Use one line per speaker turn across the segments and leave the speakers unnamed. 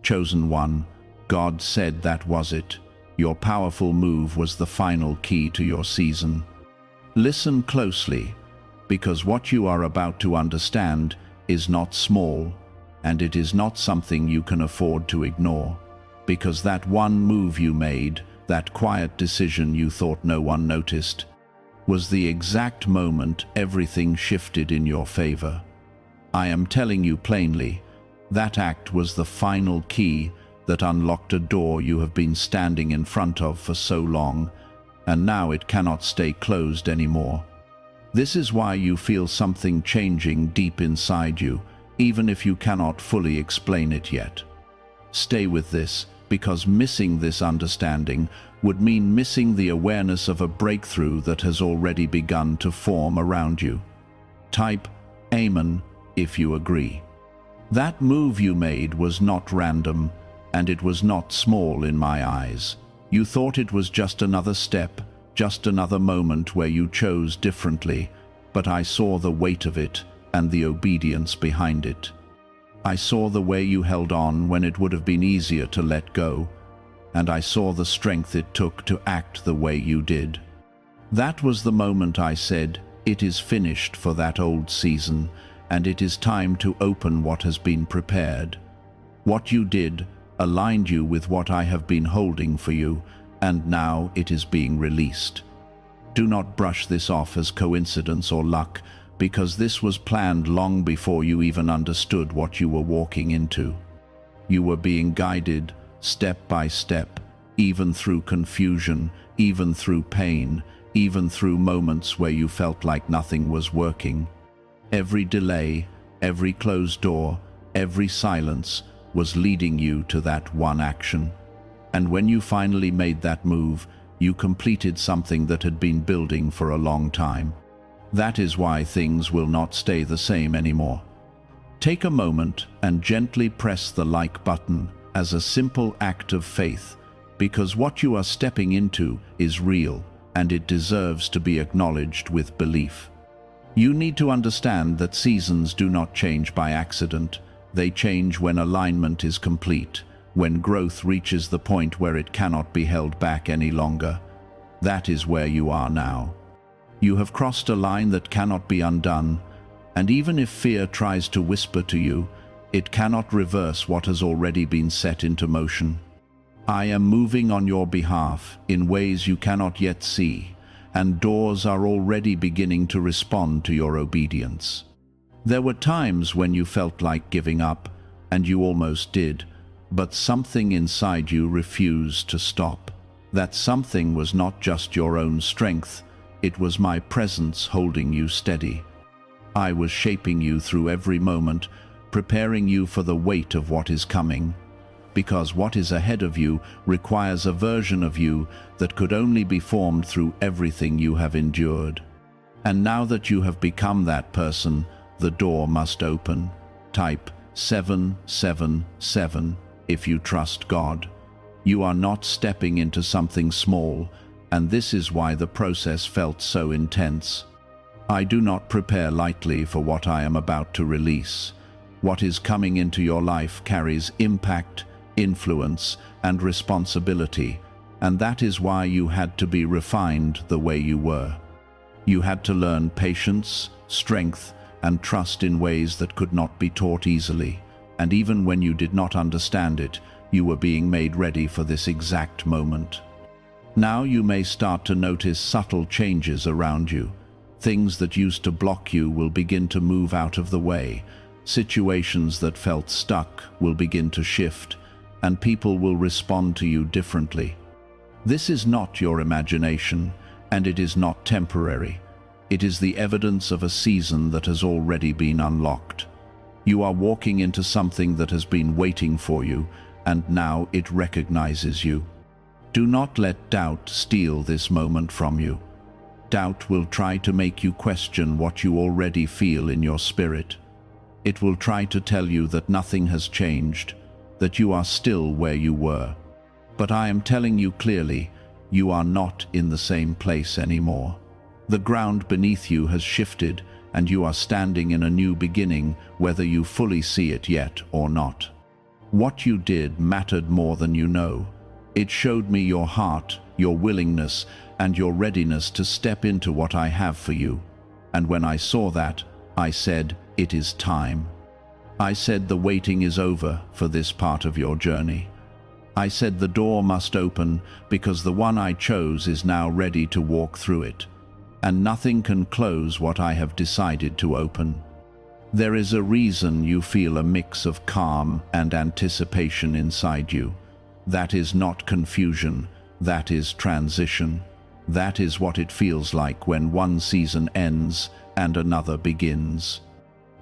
Chosen one, God said that was it. Your powerful move was the final key to your season. Listen closely, because what you are about to understand is not small, and it is not something you can afford to ignore. Because that one move you made, that quiet decision you thought no one noticed, was the exact moment everything shifted in your favor. I am telling you plainly, that act was the final key that unlocked a door you have been standing in front of for so long, and now it cannot stay closed anymore. This is why you feel something changing deep inside you, even if you cannot fully explain it yet. Stay with this, because missing this understanding would mean missing the awareness of a breakthrough that has already begun to form around you. Type Amen if you agree. That move you made was not random, and it was not small in my eyes. You thought it was just another step, just another moment where you chose differently, but I saw the weight of it and the obedience behind it. I saw the way you held on when it would have been easier to let go, and I saw the strength it took to act the way you did. That was the moment I said, it is finished for that old season, and it is time to open what has been prepared. What you did aligned you with what I have been holding for you, and now it is being released. Do not brush this off as coincidence or luck, because this was planned long before you even understood what you were walking into. You were being guided step by step, even through confusion, even through pain, even through moments where you felt like nothing was working. Every delay, every closed door, every silence was leading you to that one action. And when you finally made that move, you completed something that had been building for a long time. That is why things will not stay the same anymore. Take a moment and gently press the like button as a simple act of faith, because what you are stepping into is real and it deserves to be acknowledged with belief. You need to understand that seasons do not change by accident. They change when alignment is complete, when growth reaches the point where it cannot be held back any longer. That is where you are now. You have crossed a line that cannot be undone, and even if fear tries to whisper to you, it cannot reverse what has already been set into motion. I am moving on your behalf in ways you cannot yet see, and doors are already beginning to respond to your obedience. There were times when you felt like giving up, and you almost did, but something inside you refused to stop. That something was not just your own strength, it was my presence holding you steady. I was shaping you through every moment, preparing you for the weight of what is coming. Because what is ahead of you requires a version of you that could only be formed through everything you have endured. And now that you have become that person, the door must open. Type 777 if you trust God. You are not stepping into something small, and this is why the process felt so intense. I do not prepare lightly for what I am about to release. What is coming into your life carries impact, influence, and responsibility, and that is why you had to be refined the way you were. You had to learn patience, strength, and trust in ways that could not be taught easily, and even when you did not understand it, you were being made ready for this exact moment. Now you may start to notice subtle changes around you. Things that used to block you will begin to move out of the way. Situations that felt stuck will begin to shift, and people will respond to you differently. This is not your imagination, and it is not temporary. It is the evidence of a season that has already been unlocked. You are walking into something that has been waiting for you, and now it recognizes you. Do not let doubt steal this moment from you. Doubt will try to make you question what you already feel in your spirit. It will try to tell you that nothing has changed, that you are still where you were. But I am telling you clearly, you are not in the same place anymore. The ground beneath you has shifted, and you are standing in a new beginning, whether you fully see it yet or not. What you did mattered more than you know. It showed me your heart, your willingness, and your readiness to step into what I have for you. And when I saw that, I said, it is time. I said the waiting is over for this part of your journey. I said the door must open because the one I chose is now ready to walk through it, and nothing can close what I have decided to open. There is a reason you feel a mix of calm and anticipation inside you. That is not confusion, that is transition. That is what it feels like when one season ends and another begins.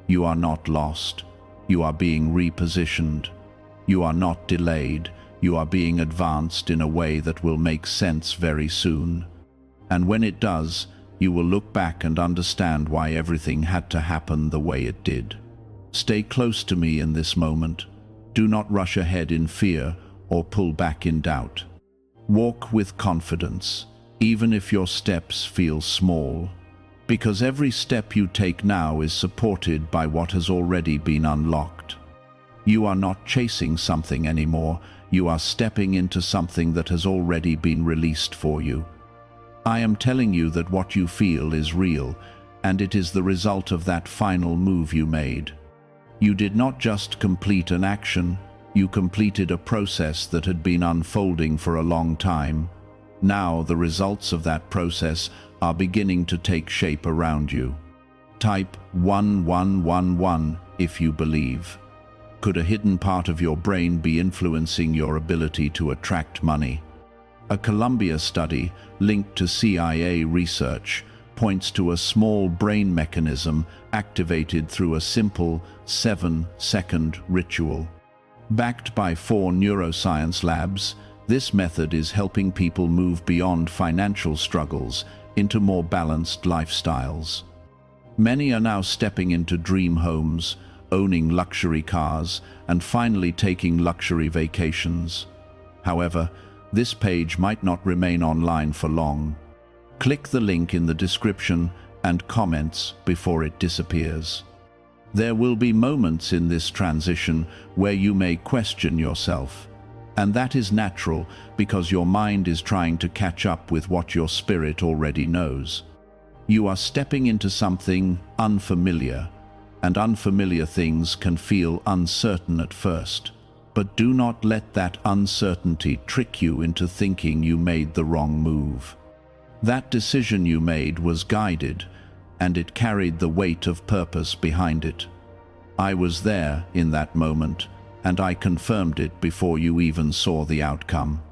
You are not lost. You are being repositioned. You are not delayed. You are being advanced in a way that will make sense very soon. And when it does, you will look back and understand why everything had to happen the way it did. Stay close to me in this moment. Do not rush ahead in fear or pull back in doubt. Walk with confidence, even if your steps feel small, because every step you take now is supported by what has already been unlocked. You are not chasing something anymore. You are stepping into something that has already been released for you. I am telling you that what you feel is real, and it is the result of that final move you made. You did not just complete an action, you completed a process that had been unfolding for a long time. Now the results of that process are beginning to take shape around you. Type 1111 if you believe. Could a hidden part of your brain be influencing your ability to attract money? A Columbia study linked to CIA research points to a small brain mechanism activated through a simple 7-second ritual. Backed by 4 neuroscience labs, this method is helping people move beyond financial struggles into more balanced lifestyles. Many are now stepping into dream homes, owning luxury cars, and finally taking luxury vacations. However, this page might not remain online for long. Click the link in the description and comments before it disappears. There will be moments in this transition where you may question yourself, and that is natural because your mind is trying to catch up with what your spirit already knows. You are stepping into something unfamiliar, and unfamiliar things can feel uncertain at first. But do not let that uncertainty trick you into thinking you made the wrong move. That decision you made was guided, and it carried the weight of purpose behind it. I was there in that moment, and I confirmed it before you even saw the outcome.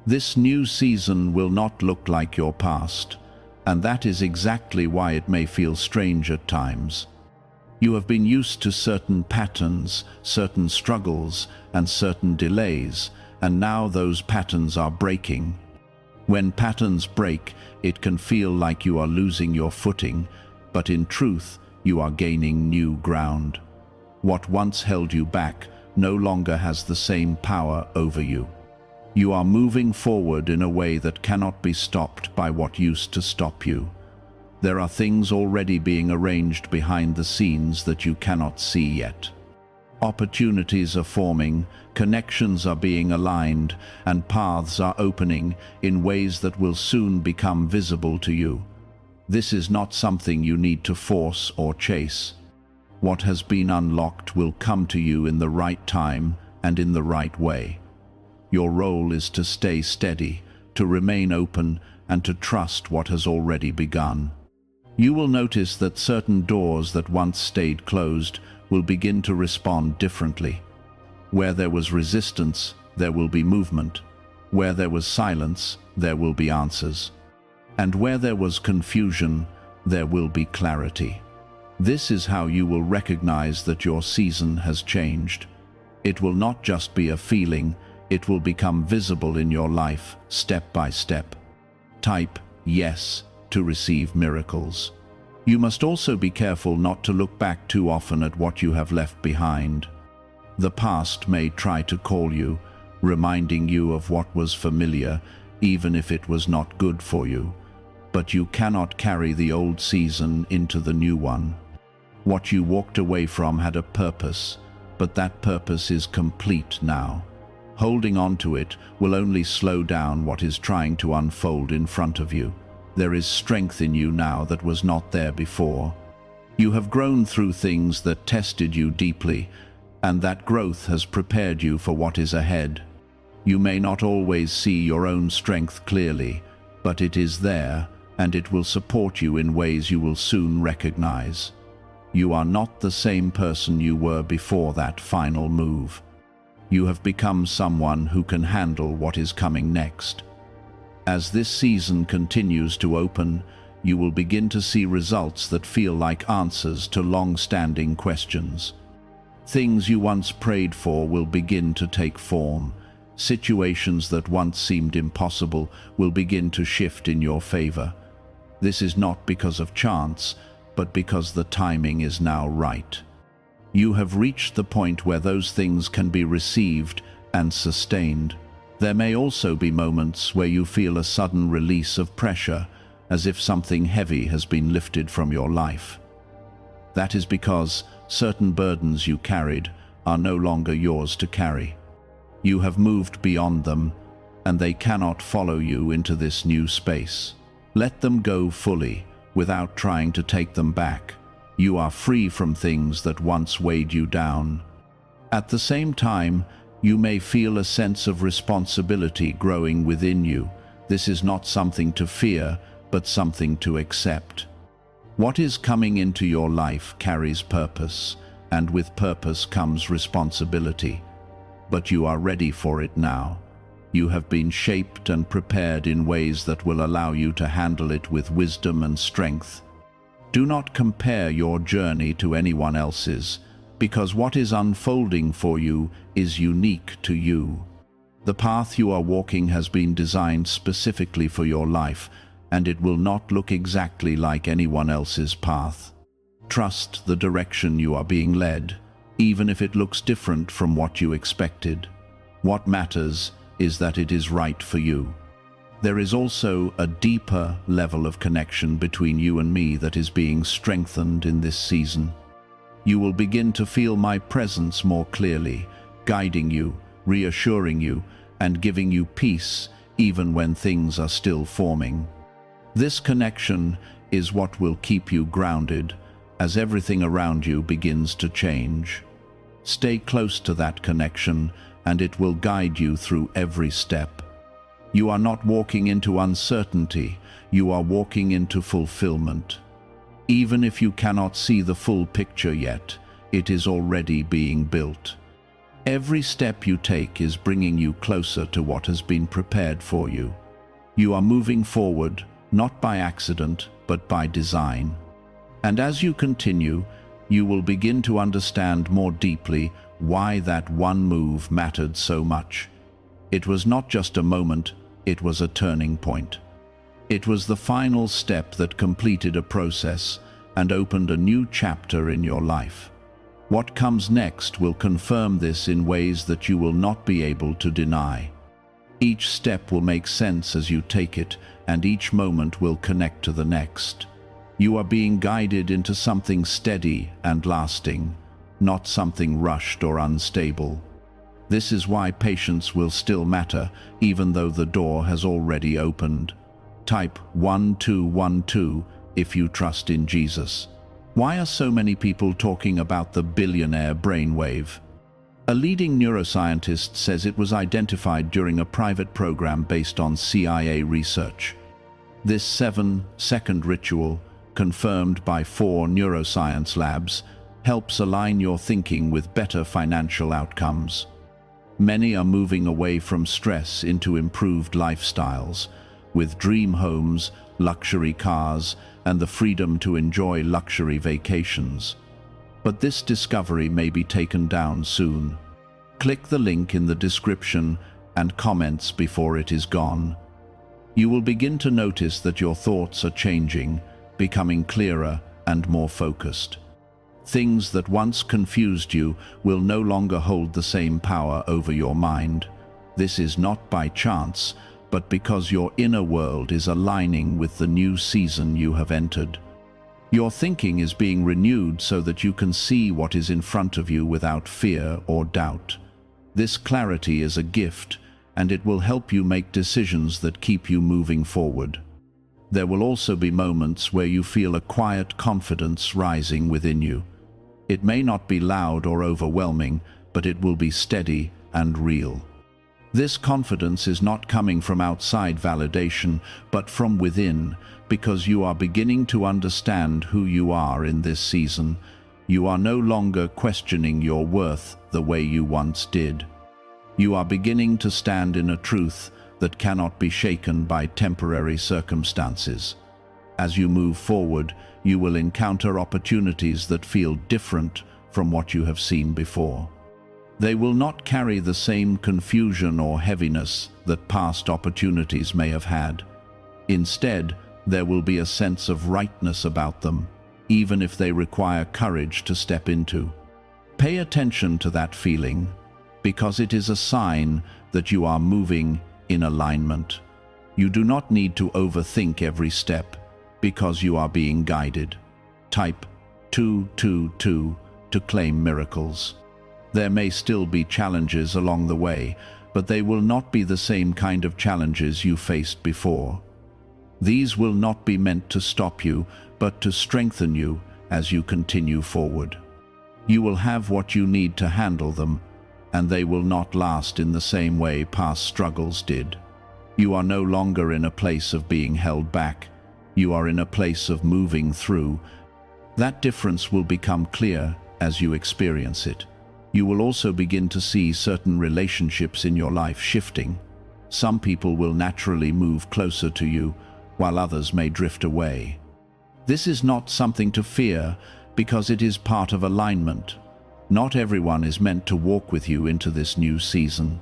This new season will not look like your past, and that is exactly why it may feel strange at times. You have been used to certain patterns, certain struggles, and certain delays, and now those patterns are breaking. When patterns break, it can feel like you are losing your footing, but in truth, you are gaining new ground. What once held you back no longer has the same power over you. You are moving forward in a way that cannot be stopped by what used to stop you. There are things already being arranged behind the scenes that you cannot see yet. Opportunities are forming, connections are being aligned, and paths are opening in ways that will soon become visible to you. This is not something you need to force or chase. What has been unlocked will come to you in the right time and in the right way. Your role is to stay steady, to remain open, and to trust what has already begun. You will notice that certain doors that once stayed closed will begin to respond differently. Where there was resistance, there will be movement. Where there was silence, there will be answers. And where there was confusion, there will be clarity. This is how you will recognize that your season has changed. It will not just be a feeling, it will become visible in your life, step by step. Type yes to receive miracles. You must also be careful not to look back too often at what you have left behind. The past may try to call you, reminding you of what was familiar, even if it was not good for you. But you cannot carry the old season into the new one. What you walked away from had a purpose, but that purpose is complete now. Holding on to it will only slow down what is trying to unfold in front of you. There is strength in you now that was not there before. You have grown through things that tested you deeply, and that growth has prepared you for what is ahead. You may not always see your own strength clearly, but it is there, and it will support you in ways you will soon recognize. You are not the same person you were before that final move. You have become someone who can handle what is coming next. As this season continues to open, you will begin to see results that feel like answers to long-standing questions. Things you once prayed for will begin to take form. Situations that once seemed impossible will begin to shift in your favor. This is not because of chance, but because the timing is now right. You have reached the point where those things can be received and sustained. There may also be moments where you feel a sudden release of pressure, as if something heavy has been lifted from your life. That is because certain burdens you carried are no longer yours to carry. You have moved beyond them, and they cannot follow you into this new space. Let them go fully, without trying to take them back. You are free from things that once weighed you down. At the same time, you may feel a sense of responsibility growing within you. This is not something to fear, but something to accept. What is coming into your life carries purpose, and with purpose comes responsibility. But you are ready for it now. You have been shaped and prepared in ways that will allow you to handle it with wisdom and strength. Do not compare your journey to anyone else's, because what is unfolding for you is unique to you. The path you are walking has been designed specifically for your life, and it will not look exactly like anyone else's path. Trust the direction you are being led, even if it looks different from what you expected. What matters is that it is right for you. There is also a deeper level of connection between you and me that is being strengthened in this season. You will begin to feel my presence more clearly, guiding you, reassuring you, and giving you peace even when things are still forming. This connection is what will keep you grounded as everything around you begins to change. Stay close to that connection, and it will guide you through every step. You are not walking into uncertainty, you are walking into fulfillment. Even if you cannot see the full picture yet, it is already being built. Every step you take is bringing you closer to what has been prepared for you. You are moving forward, not by accident, but by design. And as you continue, you will begin to understand more deeply why that one move mattered so much. It was not just a moment, it was a turning point. It was the final step that completed a process and opened a new chapter in your life. What comes next will confirm this in ways that you will not be able to deny. Each step will make sense as you take it, and each moment will connect to the next. You are being guided into something steady and lasting, not something rushed or unstable. This is why patience will still matter, even though the door has already opened. Type 1212 if you trust in Jesus. Why are so many people talking about the billionaire brainwave? A leading neuroscientist says it was identified during a private program based on CIA research. This 7-second ritual, confirmed by 4 neuroscience labs, helps align your thinking with better financial outcomes. Many are moving away from stress into improved lifestyles, with dream homes, luxury cars, and the freedom to enjoy luxury vacations. But this discovery may be taken down soon. Click the link in the description and comments before it is gone. You will begin to notice that your thoughts are changing, becoming clearer and more focused. Things that once confused you will no longer hold the same power over your mind. This is not by chance, but because your inner world is aligning with the new season you have entered. Your thinking is being renewed so that you can see what is in front of you without fear or doubt. This clarity is a gift, and it will help you make decisions that keep you moving forward. There will also be moments where you feel a quiet confidence rising within you. It may not be loud or overwhelming, but it will be steady and real. This confidence is not coming from outside validation, but from within, because you are beginning to understand who you are in this season. You are no longer questioning your worth the way you once did. You are beginning to stand in a truth that cannot be shaken by temporary circumstances. As you move forward, you will encounter opportunities that feel different from what you have seen before. They will not carry the same confusion or heaviness that past opportunities may have had. Instead, there will be a sense of rightness about them, even if they require courage to step into. Pay attention to that feeling, because it is a sign that you are moving in alignment. You do not need to overthink every step, because you are being guided. Type 222 to claim miracles. There may still be challenges along the way, but they will not be the same kind of challenges you faced before. These will not be meant to stop you, but to strengthen you as you continue forward. You will have what you need to handle them, and they will not last in the same way past struggles did. You are no longer in a place of being held back. You are in a place of moving through. That difference will become clear as you experience it. You will also begin to see certain relationships in your life shifting. Some people will naturally move closer to you, while others may drift away. This is not something to fear, because it is part of alignment. Not everyone is meant to walk with you into this new season.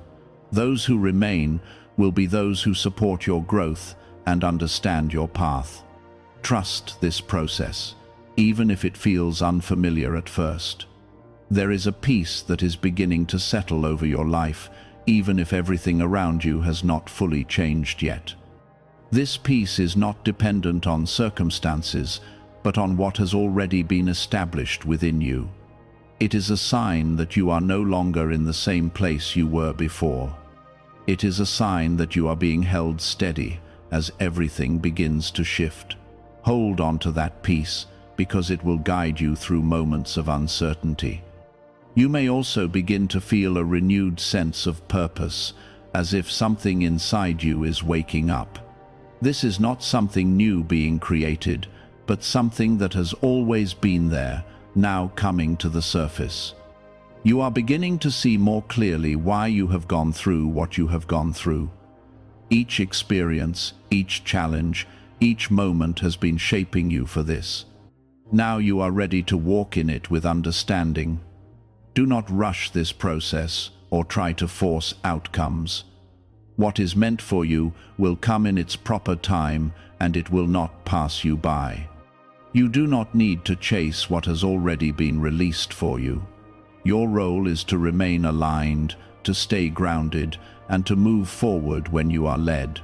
Those who remain will be those who support your growth and understand your path. Trust this process, even if it feels unfamiliar at first. There is a peace that is beginning to settle over your life, even if everything around you has not fully changed yet. This peace is not dependent on circumstances, but on what has already been established within you. It is a sign that you are no longer in the same place you were before. It is a sign that you are being held steady as everything begins to shift. Hold on to that peace, because it will guide you through moments of uncertainty. You may also begin to feel a renewed sense of purpose, as if something inside you is waking up. This is not something new being created, but something that has always been there, now coming to the surface. You are beginning to see more clearly why you have gone through what you have gone through. Each experience, each challenge, each moment has been shaping you for this. Now you are ready to walk in it with understanding. Do not rush this process or try to force outcomes. What is meant for you will come in its proper time, and it will not pass you by. You do not need to chase what has already been released for you. Your role is to remain aligned, to stay grounded, and to move forward when you are led.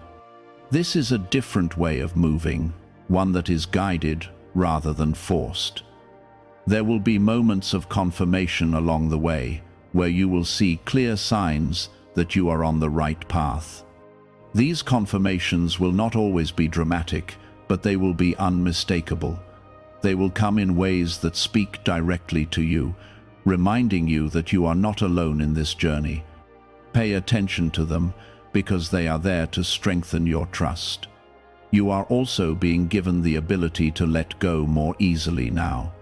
This is a different way of moving, one that is guided rather than forced. There will be moments of confirmation along the way, where you will see clear signs that you are on the right path. These confirmations will not always be dramatic, but they will be unmistakable. They will come in ways that speak directly to you, reminding you that you are not alone in this journey. Pay attention to them, because they are there to strengthen your trust. You are also being given the ability to let go more easily now.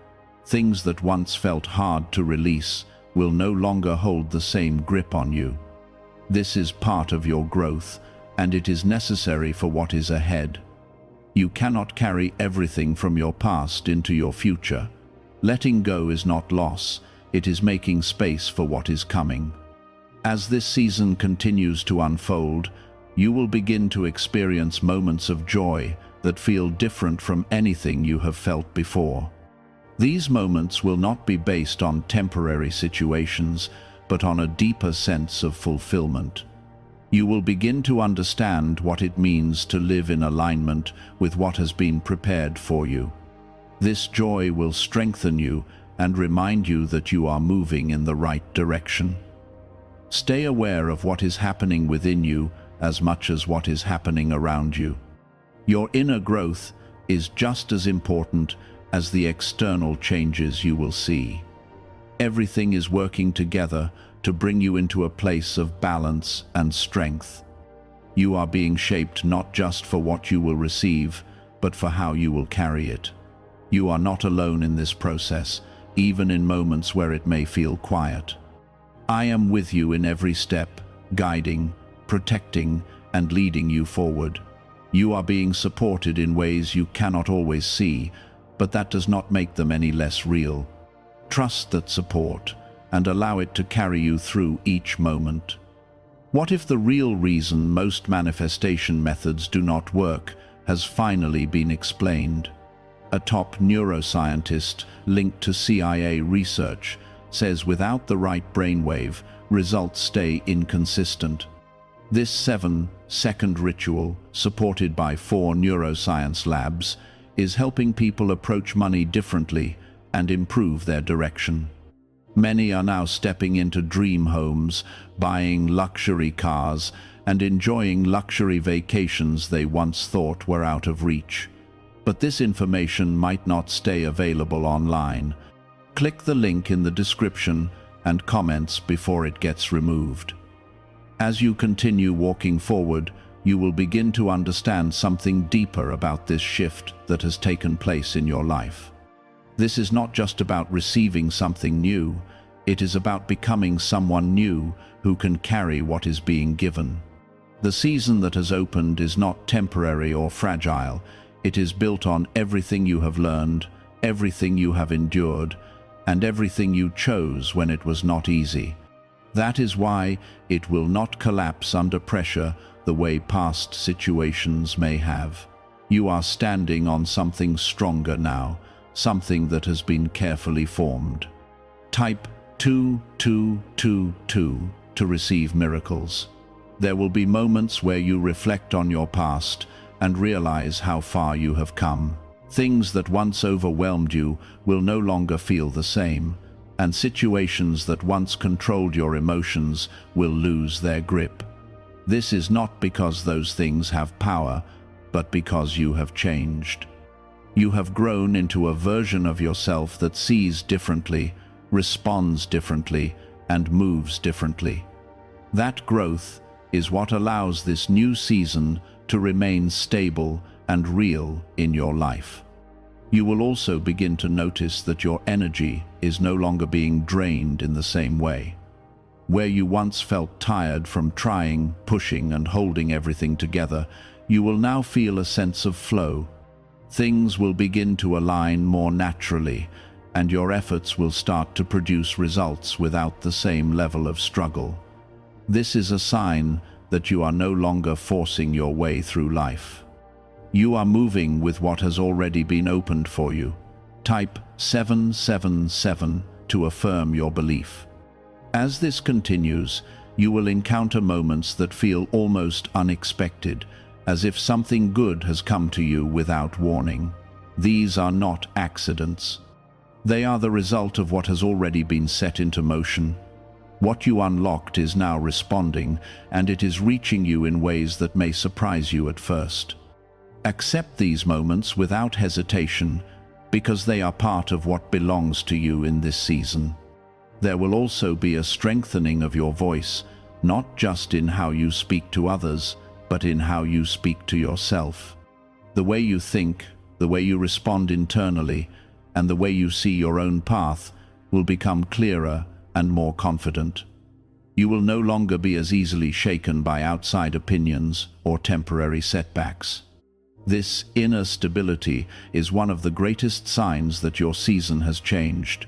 Things that once felt hard to release will no longer hold the same grip on you. This is part of your growth, and it is necessary for what is ahead. You cannot carry everything from your past into your future. Letting go is not loss, it is making space for what is coming. As this season continues to unfold, you will begin to experience moments of joy that feel different from anything you have felt before. These moments will not be based on temporary situations, but on a deeper sense of fulfillment. You will begin to understand what it means to live in alignment with what has been prepared for you. This joy will strengthen you and remind you that you are moving in the right direction. Stay aware of what is happening within you as much as what is happening around you. Your inner growth is just as important as the external changes you will see. Everything is working together to bring you into a place of balance and strength. You are being shaped not just for what you will receive, but for how you will carry it. You are not alone in this process, even in moments where it may feel quiet. I am with you in every step, guiding, protecting, and leading you forward. You are being supported in ways you cannot always see, but that does not make them any less real. Trust that support and allow it to carry you through each moment. What if the real reason most manifestation methods do not work has finally been explained? A top neuroscientist linked to CIA research says without the right brainwave, results stay inconsistent. This 7-second ritual, supported by 4 neuroscience labs, is helping people approach money differently and improve their direction. Many are now stepping into dream homes, buying luxury cars, and enjoying luxury vacations they once thought were out of reach. But this information might not stay available online. Click the link in the description and comments before it gets removed. As you continue walking forward, you will begin to understand something deeper about this shift that has taken place in your life. This is not just about receiving something new, it is about becoming someone new who can carry what is being given. The season that has opened is not temporary or fragile. It is built on everything you have learned, everything you have endured, and everything you chose when it was not easy. That is why it will not collapse under pressure the way past situations may have. You are standing on something stronger now, something that has been carefully formed. Type 2222 to receive miracles. There will be moments where you reflect on your past and realize how far you have come. Things that once overwhelmed you will no longer feel the same, and situations that once controlled your emotions will lose their grip. This is not because those things have power, but because you have changed. You have grown into a version of yourself that sees differently, responds differently, and moves differently. That growth is what allows this new season to remain stable and real in your life. You will also begin to notice that your energy is no longer being drained in the same way. Where you once felt tired from trying, pushing, and holding everything together, you will now feel a sense of flow. Things will begin to align more naturally, and your efforts will start to produce results without the same level of struggle. This is a sign that you are no longer forcing your way through life. You are moving with what has already been opened for you. Type 777 to affirm your belief. As this continues, you will encounter moments that feel almost unexpected, as if something good has come to you without warning. These are not accidents. They are the result of what has already been set into motion. What you unlocked is now responding, and it is reaching you in ways that may surprise you at first. Accept these moments without hesitation, because they are part of what belongs to you in this season. There will also be a strengthening of your voice, not just in how you speak to others, but in how you speak to yourself. The way you think, the way you respond internally, and the way you see your own path will become clearer and more confident. You will no longer be as easily shaken by outside opinions or temporary setbacks. This inner stability is one of the greatest signs that your season has changed.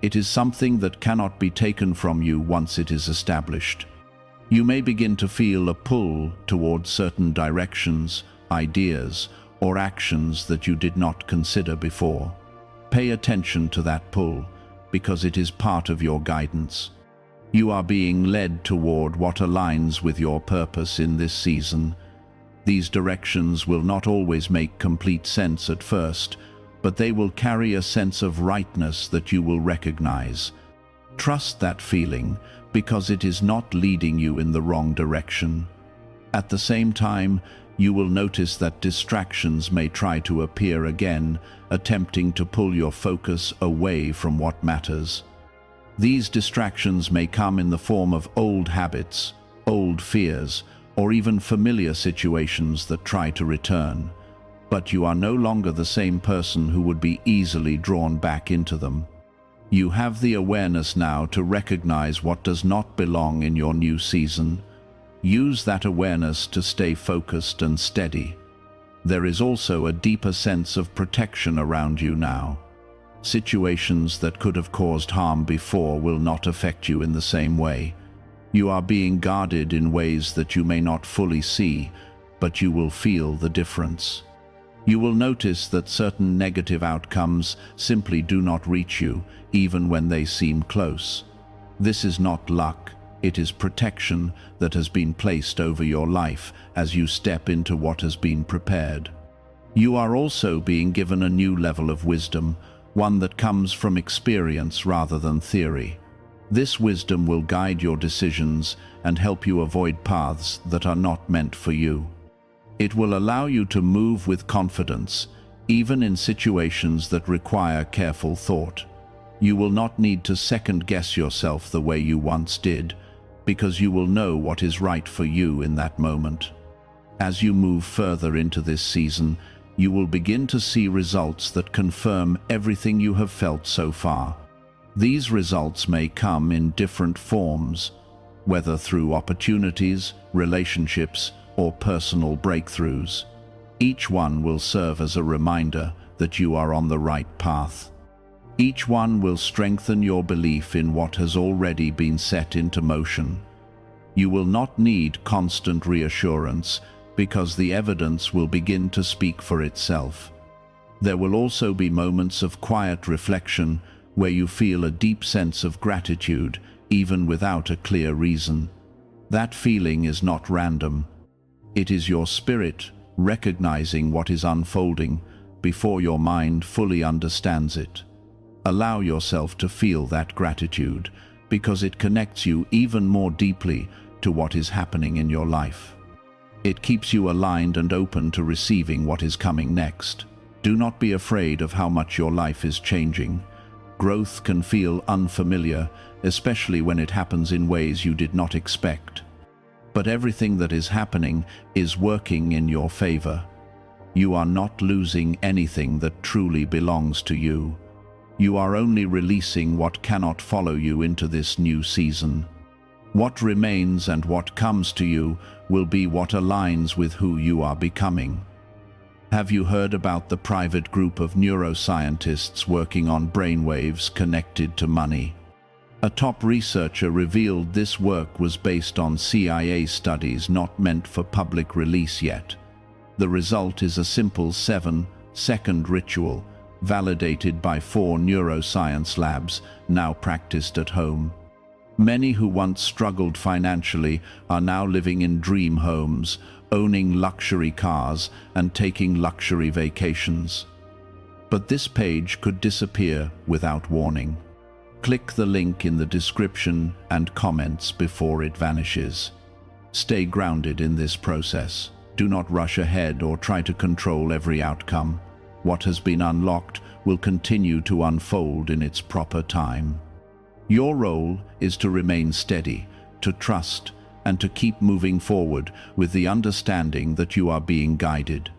It is something that cannot be taken from you once it is established. You may begin to feel a pull towards certain directions, ideas, or actions that you did not consider before. Pay attention to that pull, because it is part of your guidance. You are being led toward what aligns with your purpose in this season. These directions will not always make complete sense at first, but they will carry a sense of rightness that you will recognize. Trust that feeling, because it is not leading you in the wrong direction. At the same time, you will notice that distractions may try to appear again, attempting to pull your focus away from what matters. These distractions may come in the form of old habits, old fears, or even familiar situations that try to return. But you are no longer the same person who would be easily drawn back into them. You have the awareness now to recognize what does not belong in your new season. Use that awareness to stay focused and steady. There is also a deeper sense of protection around you now. Situations that could have caused harm before will not affect you in the same way. You are being guarded in ways that you may not fully see, but you will feel the difference. You will notice that certain negative outcomes simply do not reach you, even when they seem close. This is not luck, it is protection that has been placed over your life as you step into what has been prepared. You are also being given a new level of wisdom, one that comes from experience rather than theory. This wisdom will guide your decisions and help you avoid paths that are not meant for you. It will allow you to move with confidence, even in situations that require careful thought. You will not need to second-guess yourself the way you once did, because you will know what is right for you in that moment. As you move further into this season, you will begin to see results that confirm everything you have felt so far. These results may come in different forms, whether through opportunities, relationships, or personal breakthroughs. Each one will serve as a reminder that you are on the right path. Each one will strengthen your belief in what has already been set into motion. You will not need constant reassurance, because the evidence will begin to speak for itself. There will also be moments of quiet reflection where you feel a deep sense of gratitude, even without a clear reason. That feeling is not random. It is your spirit recognizing what is unfolding before your mind fully understands it. Allow yourself to feel that gratitude, because it connects you even more deeply to what is happening in your life. It keeps you aligned and open to receiving what is coming next. Do not be afraid of how much your life is changing. Growth can feel unfamiliar, especially when it happens in ways you did not expect. But everything that is happening is working in your favor. You are not losing anything that truly belongs to you. You are only releasing what cannot follow you into this new season. What remains and what comes to you will be what aligns with who you are becoming. Have you heard about the private group of neuroscientists working on brainwaves connected to money? A top researcher revealed this work was based on CIA studies not meant for public release yet. The result is a simple 7-second ritual, validated by 4 neuroscience labs, now practiced at home. Many who once struggled financially are now living in dream homes, owning luxury cars, and taking luxury vacations. But this page could disappear without warning. Click the link in the description and comments before it vanishes. Stay grounded in this process. Do not rush ahead or try to control every outcome. What has been unlocked will continue to unfold in its proper time. Your role is to remain steady, to trust, and to keep moving forward with the understanding that you are being guided.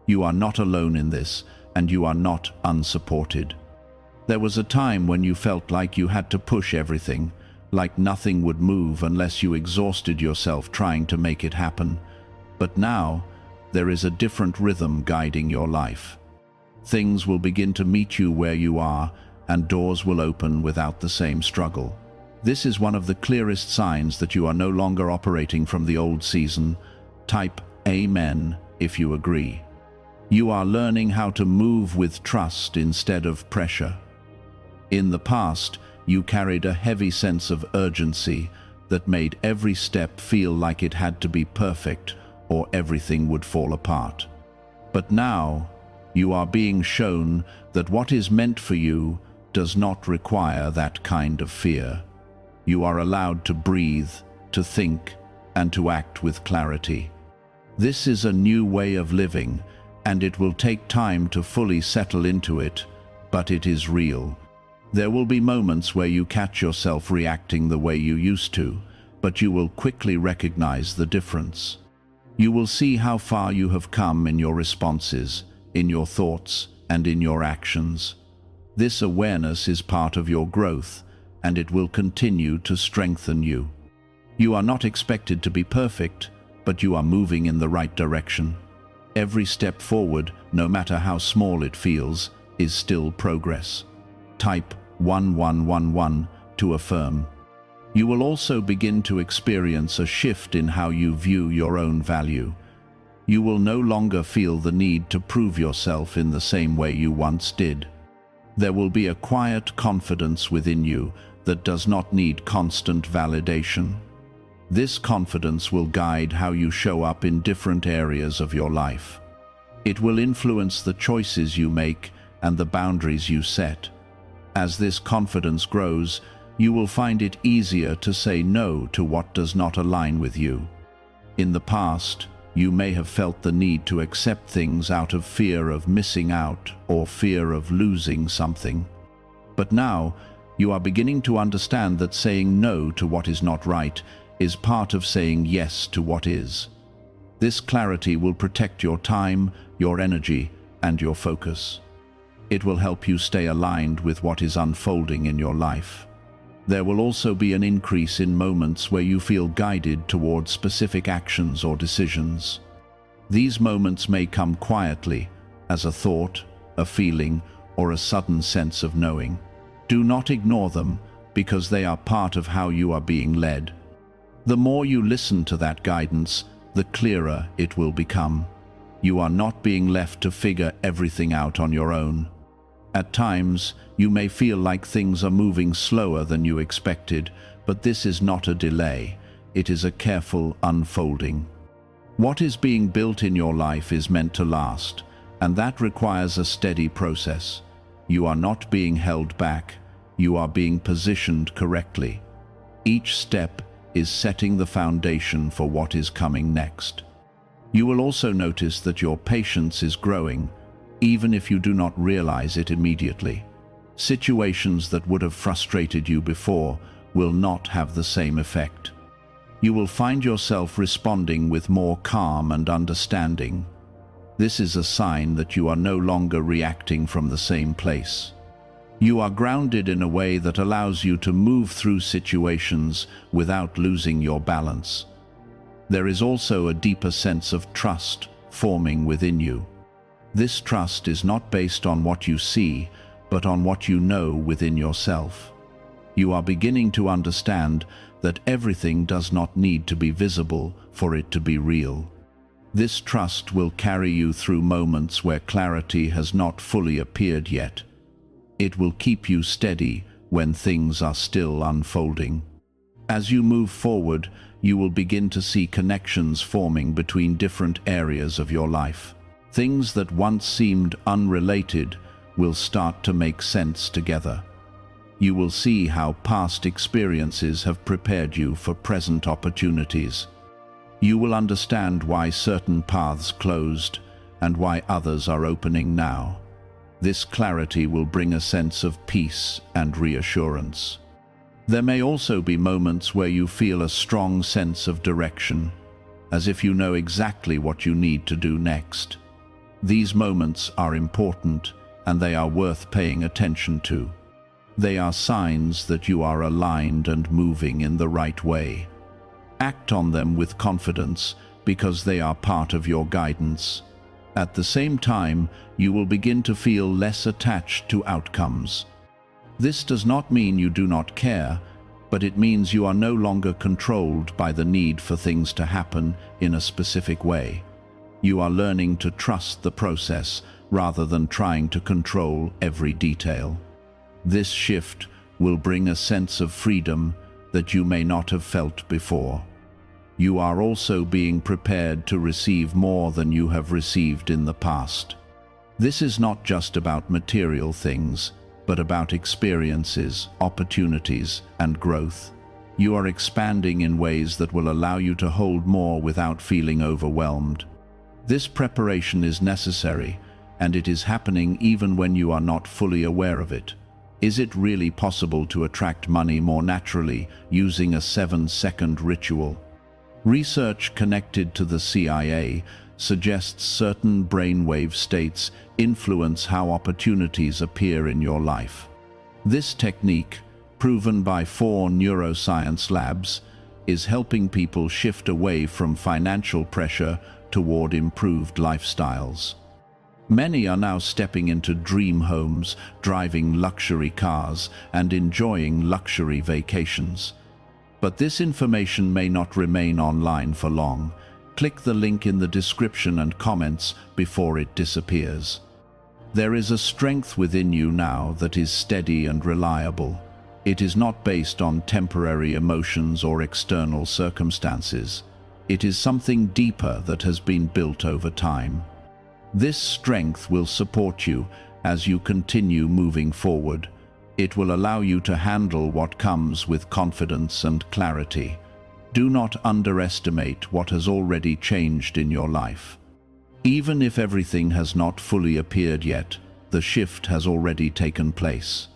You are not alone in this, and you are not unsupported. There was a time when you felt like you had to push everything, like nothing would move unless you exhausted yourself trying to make it happen. But now, there is a different rhythm guiding your life. Things will begin to meet you where you are, and doors will open without the same struggle. This is one of the clearest signs that you are no longer operating from the old season. Type Amen if you agree. You are learning how to move with trust instead of pressure. In the past, you carried a heavy sense of urgency that made every step feel like it had to be perfect or everything would fall apart. But now, You are being shown that what is meant for you does not require that kind of fear. You are allowed to breathe, to think, and to act with clarity. This is a new way of living, and it will take time to fully settle into it, but it is real. There will be moments where you catch yourself reacting the way you used to, but you will quickly recognize the difference. You will see how far you have come in your responses, in your thoughts, and in your actions. This awareness is part of your growth, and it will continue to strengthen you. You are not expected to be perfect, but you are moving in the right direction. Every step forward, no matter how small it feels, is still progress. Type 1111 to affirm. You will also begin to experience a shift in how you view your own value. You will no longer feel the need to prove yourself in the same way you once did. There will be a quiet confidence within you that does not need constant validation. This confidence will guide how you show up in different areas of your life. It will influence the choices you make and the boundaries you set. As this confidence grows, you will find it easier to say no to what does not align with you. In the past, you may have felt the need to accept things out of fear of missing out or fear of losing something. But now, you are beginning to understand that saying no to what is not right is part of saying yes to what is. This clarity will protect your time, your energy, and your focus. It will help you stay aligned with what is unfolding in your life. There will also be an increase in moments where you feel guided towards specific actions or decisions. These moments may come quietly, as a thought, a feeling, or a sudden sense of knowing. Do not ignore them, because they are part of how you are being led. The more you listen to that guidance, the clearer it will become. You are not being left to figure everything out on your own. At times, you may feel like things are moving slower than you expected, but this is not a delay. It is a careful unfolding. What is being built in your life is meant to last, and that requires a steady process. You are not being held back. You are being positioned correctly. Each step is setting the foundation for what is coming next. You will also notice that your patience is growing, even if you do not realize it immediately. Situations that would have frustrated you before will not have the same effect. You will find yourself responding with more calm and understanding. This is a sign that you are no longer reacting from the same place. You are grounded in a way that allows you to move through situations without losing your balance. There is also a deeper sense of trust forming within you. This trust is not based on what you see, but on what you know within yourself. You are beginning to understand that everything does not need to be visible for it to be real. This trust will carry you through moments where clarity has not fully appeared yet. It will keep you steady when things are still unfolding. As you move forward, you will begin to see connections forming between different areas of your life. Things that once seemed unrelated will start to make sense together. You will see how past experiences have prepared you for present opportunities. You will understand why certain paths closed and why others are opening now. This clarity will bring a sense of peace and reassurance. There may also be moments where you feel a strong sense of direction, as if you know exactly what you need to do next. These moments are important, and they are worth paying attention to. They are signs that you are aligned and moving in the right way. Act on them with confidence, because they are part of your guidance. At the same time, you will begin to feel less attached to outcomes. This does not mean you do not care, but it means you are no longer controlled by the need for things to happen in a specific way. You are learning to trust the process rather than trying to control every detail. This shift will bring a sense of freedom that you may not have felt before. You are also being prepared to receive more than you have received in the past. This is not just about material things, but about experiences, opportunities, and growth. You are expanding in ways that will allow you to hold more without feeling overwhelmed. This preparation is necessary, and it is happening even when you are not fully aware of it. Is it really possible to attract money more naturally using a 7-second ritual? Research connected to the CIA suggests certain brainwave states influence how opportunities appear in your life. This technique, proven by 4 neuroscience labs, is helping people shift away from financial pressure toward improved lifestyles. Many are now stepping into dream homes, driving luxury cars, and enjoying luxury vacations. But this information may not remain online for long. Click the link in the description and comments before it disappears. There is a strength within you now that is steady and reliable. It is not based on temporary emotions or external circumstances. It is something deeper that has been built over time. This strength will support you as you continue moving forward. It will allow you to handle what comes with confidence and clarity. Do not underestimate what has already changed in your life. Even if everything has not fully appeared yet, the shift has already taken place.